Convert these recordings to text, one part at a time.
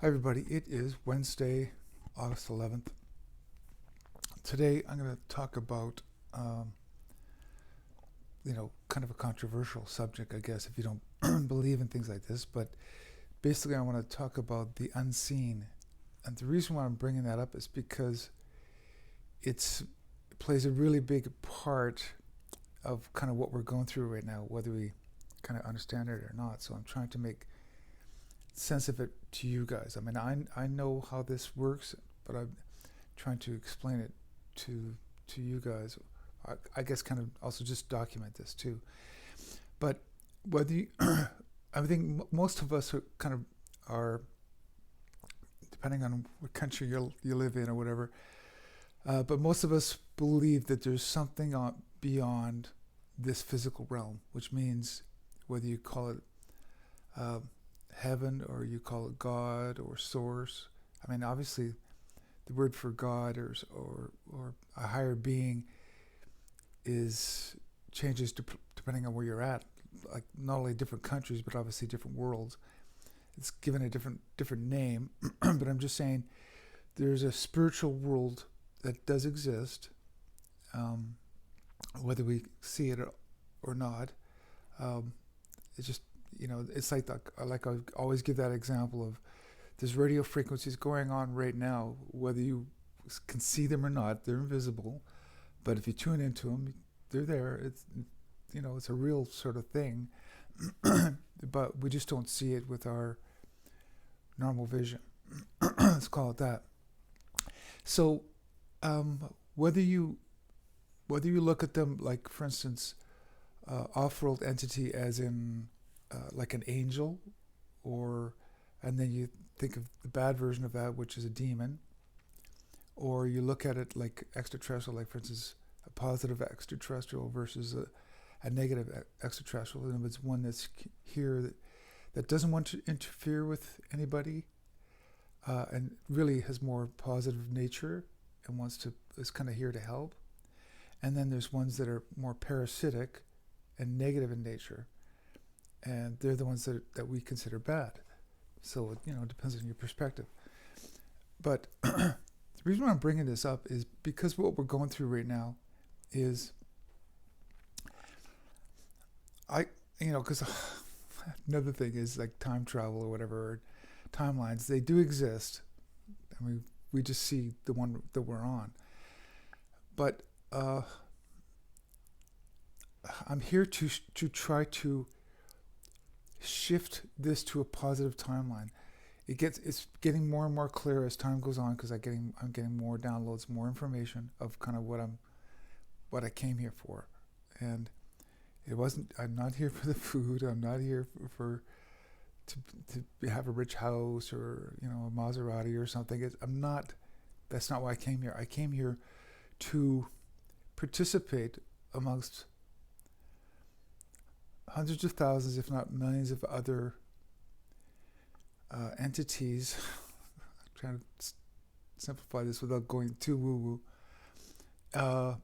Hi, everybody. It is Wednesday, August 11th. Today, I'm going to talk about, kind of a controversial subject, I guess, if you don't believe in things like this. But basically, I want to talk about the unseen. And the reason why I'm bringing that up is because it plays a really big part of kind of what we're going through right now, whether we kind of understand it or not. So I'm trying to make sense of it to you guys. I mean, I know how this works, but I'm trying to explain it to you guys. I guess kind of also just document this too. But whether you, I think most of us are kind of are, depending on what country you live in or whatever. But most of us believe that there's something beyond this physical realm, which means whether you call it uh, heaven or you call it God or source. I mean, obviously, the word for God or a higher being is changes depending on where you're at. Like not only different countries, but obviously different worlds. It's given a different name, but I'm just saying there's a spiritual world that does exist, um, whether we see it or not. Um, it's just it's like I always give that example of there's radio frequencies going on right now, whether you can see them or not. They're invisible, but if you tune into them, they're there. It's a real sort of thing, but we just don't see it with our normal vision. Let's call it that. So, um, whether you whether you look at them like, for instance, off-world entity as in like an angel, or and then you think of the bad version of that, which is a demon, or you look at it like extraterrestrial, like for instance, a positive extraterrestrial versus a negative extraterrestrial. And if it's one that's here that doesn't want to interfere with anybody, and really has more positive nature and is kind of here to help. And then there's ones that are more parasitic and negative in nature, and they're the ones that we consider bad. So it depends on your perspective. But the reason why I'm bringing this up is because what we're going through right now is because another thing is like time travel or whatever, or timelines. They do exist. I mean, we just see the one that we're on. But I'm here to try to shift this to a positive timeline. It's getting more and more clear as time goes on because I'm getting more downloads, more information of kind of what I came here for, and I'm not here for the food. I'm not here for to have a rich house or a Maserati or something. I'm not. That's not why I came here. I came here to participate amongst hundreds of thousands, if not millions, of other entities. I'm trying to simplify this without going too woo-woo. Of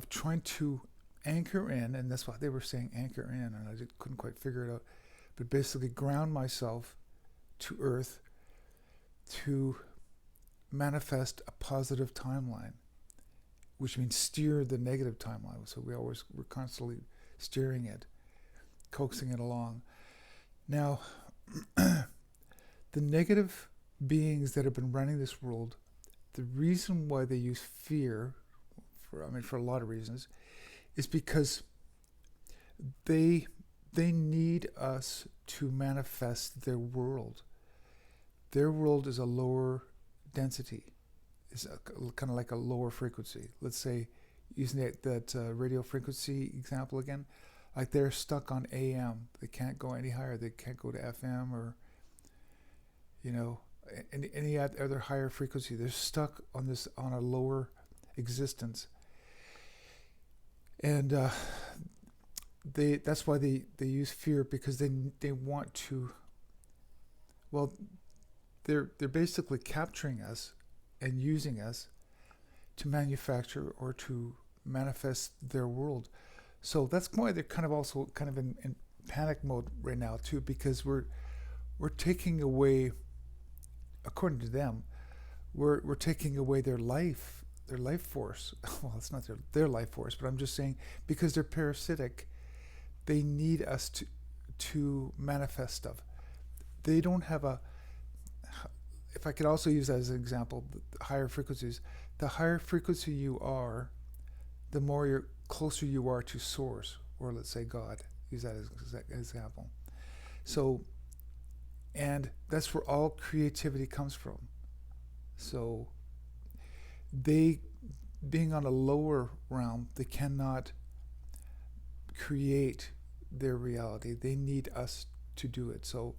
trying to anchor in, and that's why they were saying anchor in, and I couldn't quite figure it out. But basically, ground myself to Earth to manifest a positive timeline, which means steer the negative timeline. So we're constantly steering it, coaxing it along. Now, the negative beings that have been running this world, the reason why they use fear, for a lot of reasons, is because they need us to manifest their world. Their world is a lower density, is kind of like a lower frequency. Let's say, using that radio frequency example again, like they're stuck on AM. They can't go any higher. They can't go to FM or any other higher frequency. They're stuck on a lower existence, and that's why they use fear, because they want to. Well, they're basically capturing us and using us to manufacture or to manifest their world. So that's why they're kind of also kind of in panic mode right now too, because we're taking away according to them, we're taking away their life force. Well, it's not their life force, but I'm just saying because they're parasitic, they need us to manifest stuff. They don't have a. If I could also use that as an example, the higher frequencies. The higher frequency you are, the more you're closer you are to source, or let's say God. Use that as an example. So, and that's where all creativity comes from. So, they, being on a lower realm, they cannot create their reality. They need us to do it. So,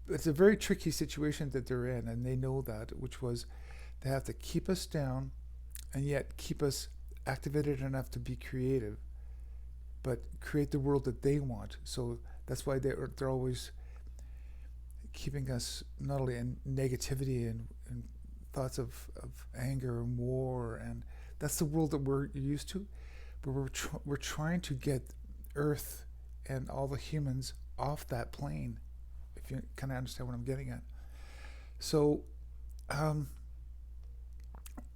it's a very tricky situation that they're in, and they know that, which was they have to keep us down and yet keep us activated enough to be creative, but create the world that they want. So that's why they're always keeping us not only in negativity and thoughts of anger and war, and that's the world that we're used to. But we're trying to get Earth and all the humans off that plane, if you kind of understand what I'm getting at. So,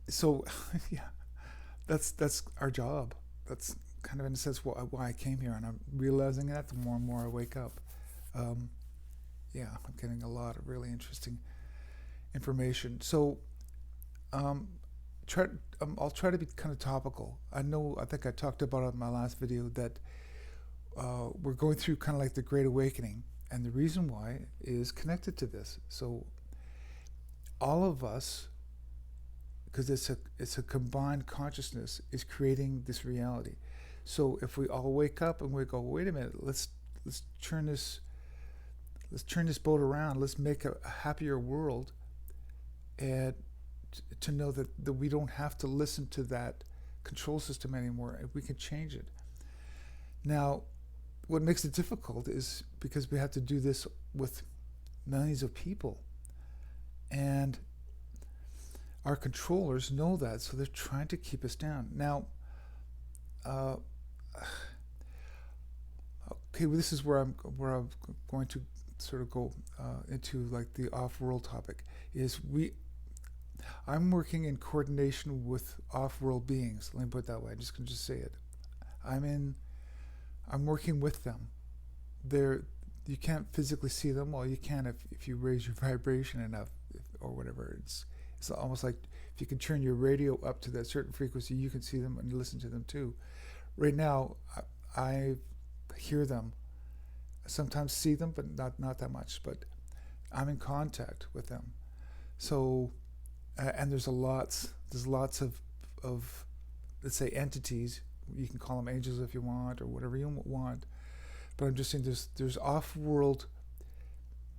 so yeah, that's our job. That's kind of in a sense why I came here, and I'm realizing that the more and more I wake up. Yeah, I'm getting a lot of really interesting information. So, try I'll try to be kind of topical. I think I talked about it in my last video that we're going through kind of like the Great Awakening, and the reason why is connected to this. So all of us, because it's a combined consciousness, is creating this reality. So if we all wake up and we go, wait a minute, let's turn this boat around. Let's make a happier world, and to know that we don't have to listen to that control system anymore, and we can change it. Now, what makes it difficult is because we have to do this with millions of people, and our controllers know that, so they're trying to keep us down. Now, okay, well, this is where I'm going to sort of go into like the off-world topic. I'm working in coordination with off-world beings. Let me put it that way. I'm just going to say it. I'm working with them. You can't physically see them. Well, you can if you raise your vibration enough, or whatever. It's almost like if you can turn your radio up to that certain frequency, you can see them and listen to them too. Right now, I hear them. I sometimes see them, but not that much. But I'm in contact with them. So, and there's lots of let's say entities. You can call them angels if you want, or whatever you want. But I'm just saying there's off-world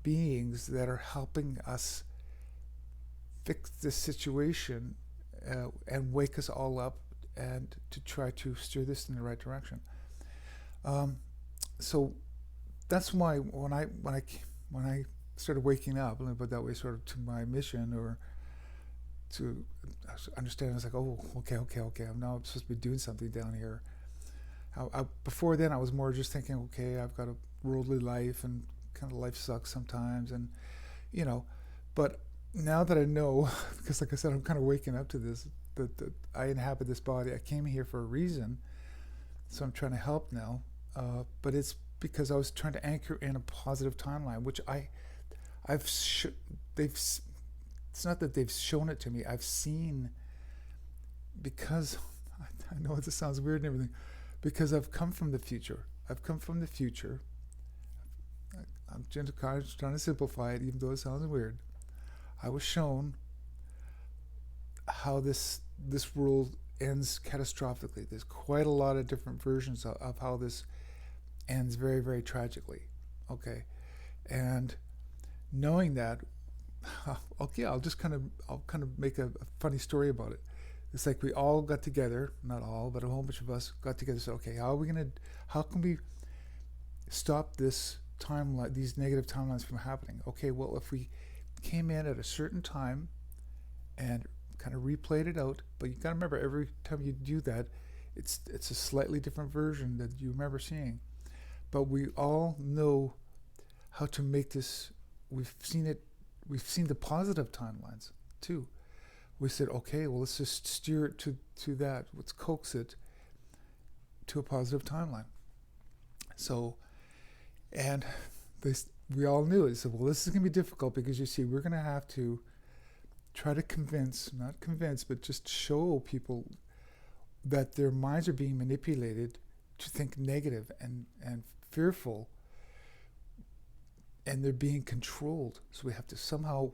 beings that are helping us fix this situation and wake us all up, and to try to steer this in the right direction. So that's why when I started waking up, let me put it that way, sort of to my mission, or to understand, I was like, oh, okay, I'm now supposed to be doing something down here. Before then, I was more just thinking, okay, I've got a worldly life, and kind of life sucks sometimes, and but now that I know, because like I said, I'm kind of waking up to this, that I inhabit this body. I came here for a reason, so I'm trying to help now. But it's because I was trying to anchor in a positive timeline, which it's not that they've shown it to me. I've seen, because I know this sounds weird and everything, because I've come from the future. I'm trying to simplify it, even though it sounds weird. I was shown how this world ends catastrophically. There's quite a lot of different versions of how this ends very, very tragically. Okay, and knowing that, okay, I'll kind of make a funny story about it. It's like we all got together, not all, but a whole bunch of us got together and said, okay, how can we stop this timeline, these negative timelines from happening? Okay, well, if we came in at a certain time and kind of replayed it out, but you got to remember, every time you do that, it's a slightly different version that you remember seeing. But we all know how to make this. We've seen it we've seen the positive timelines too. We said, okay, well, let's just steer it to that. Let's coax it to a positive timeline. So, and we all knew it. So, well, this is going to be difficult because you see, we're going to have to try to not convince, but just show people that their minds are being manipulated to think negative and fearful, and they're being controlled. So we have to somehow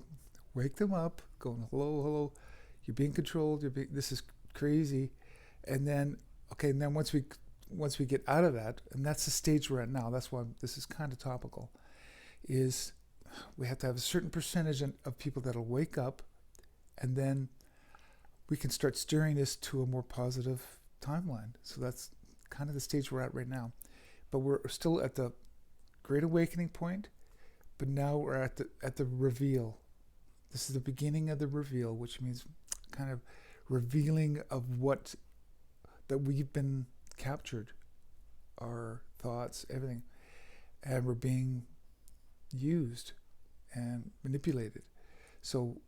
wake them up, going, hello, you're being controlled, this is crazy. And then, okay, and then once we get out of that, and that's the stage we're at now, that's why this is kind of topical, is we have to have a certain percentage of people that'll wake up, and then we can start steering this to a more positive timeline. So that's kind of the stage we're at right now. But we're still at the Great Awakening point, but now we're at the reveal. This is the beginning of the reveal, which means kind of revealing of what that we've been captured, our thoughts, everything, and we're being used and manipulated. So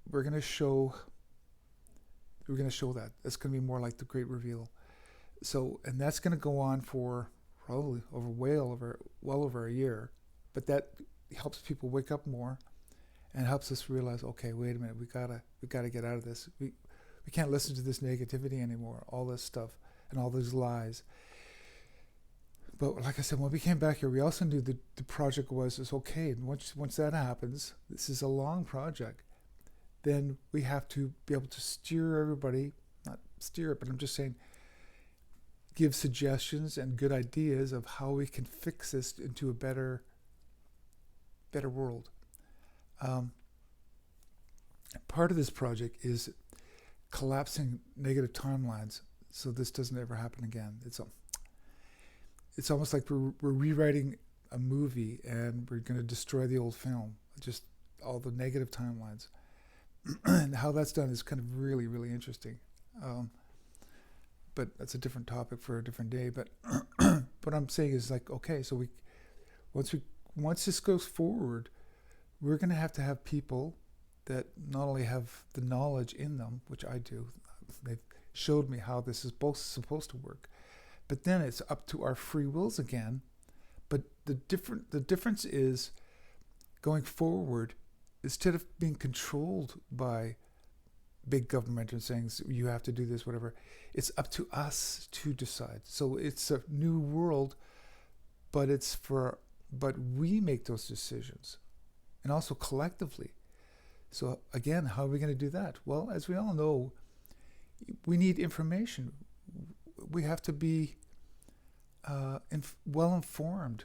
we're going to show that. That's going to be more like the Great Reveal. So, and that's going to go on for probably well over a year, but that helps people wake up more and helps us realize, okay, wait a minute, we gotta get out of this. We can't listen to this negativity anymore, all this stuff and all those lies. But like I said, when we came back here, we also knew the project was okay. And once that happens, this is a long project. Then we have to be able to steer everybody, not steer it, but I'm just saying, give suggestions and good ideas of how we can fix this into a better world. Part of this project is collapsing negative timelines so this doesn't ever happen again. It's almost like we're rewriting a movie and we're going to destroy the old film, just all the negative timelines. And how that's done is kind of really, really interesting. But that's a different topic for a different day. But what I'm saying is like, okay, so once this goes forward, we're going to have people that not only have the knowledge in them, which I do, they've showed me how this is both supposed to work, but then it's up to our free wills again. But the difference is going forward, instead of being controlled by big government and saying you have to do this, whatever, it's up to us to decide. So it's a new world, but we make those decisions, and also collectively. So again, how are we going to do that? Well, as we all know, we need information. We have to be well informed.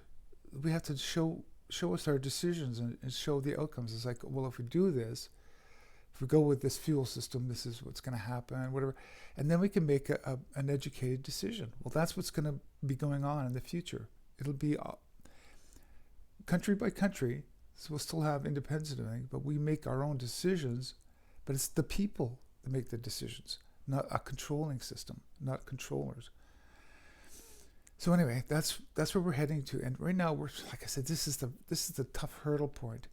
We have to show us our decisions and show the outcomes. It's like, well, if we do this, if we go with this fuel system, this is what's going to happen, whatever. And then we can make an educated decision. Well, that's what's going to be going on in the future. It'll be country by country. So we'll still have independence and everything, but we make our own decisions. But it's the people that make the decisions, not a controlling system, not controllers. So anyway, that's where we're heading to. And right now, we're, like I said, this is the tough hurdle point.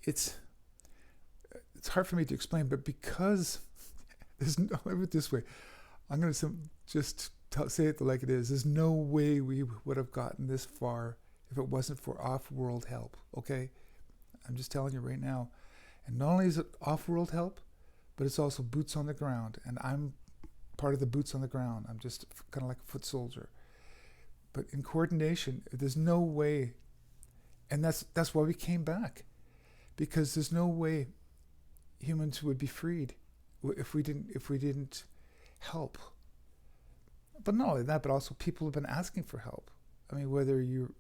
It's hard for me to explain, but because there's no, put it this way, I'm going to just say it like it is. There's no way we would have gotten this far if it wasn't for off-world help, okay? I'm just telling you right now. And not only is it off-world help, but it's also boots on the ground. And I'm part of the boots on the ground. I'm just kind of like a foot soldier. But in coordination, there's no way, and that's why we came back. Because there's no way humans would be freed if we didn't help. But not only that, but also people have been asking for help. I mean, whether you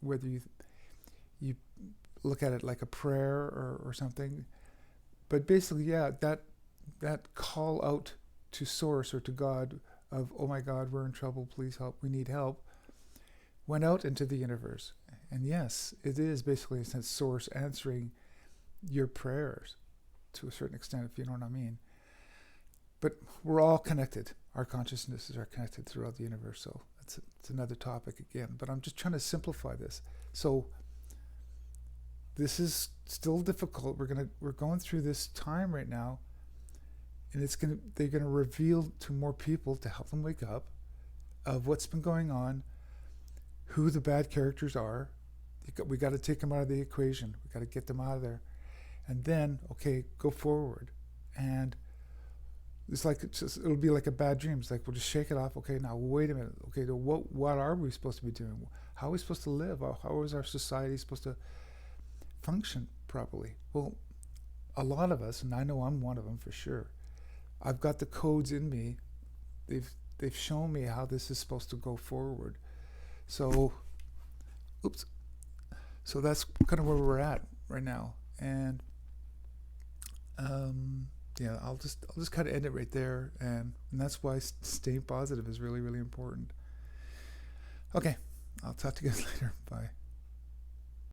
look at it like a prayer or something, but basically, yeah, that call out to Source or to God of, oh my God, we're in trouble, please help, we need help, went out into the universe. And yes, it is basically, in a sense, Source answering your prayers to a certain extent, if you know what I mean. But we're all connected. Our consciousnesses are connected throughout the universe, so it's another topic again. But I'm just trying to simplify this. So this is still difficult. We're going through this time right now, and they're gonna reveal to more people to help them wake up of what's been going on, who the bad characters are. We got to take them out of the equation. We got to get them out of there, and then okay, go forward. And it's like it'll be like a bad dream. It's like we'll just shake it off. Okay, now wait a minute. Okay, what are we supposed to be doing? How are we supposed to live? How is our society supposed to function properly? Well, a lot of us, and I know I'm one of them for sure. I've got the codes in me. They've shown me how this is supposed to go forward. So, oops. So that's kind of where we're at right now, and yeah, I'll just kind of end it right there, and that's why staying positive is really, really important. Okay, I'll talk to you guys later. Bye.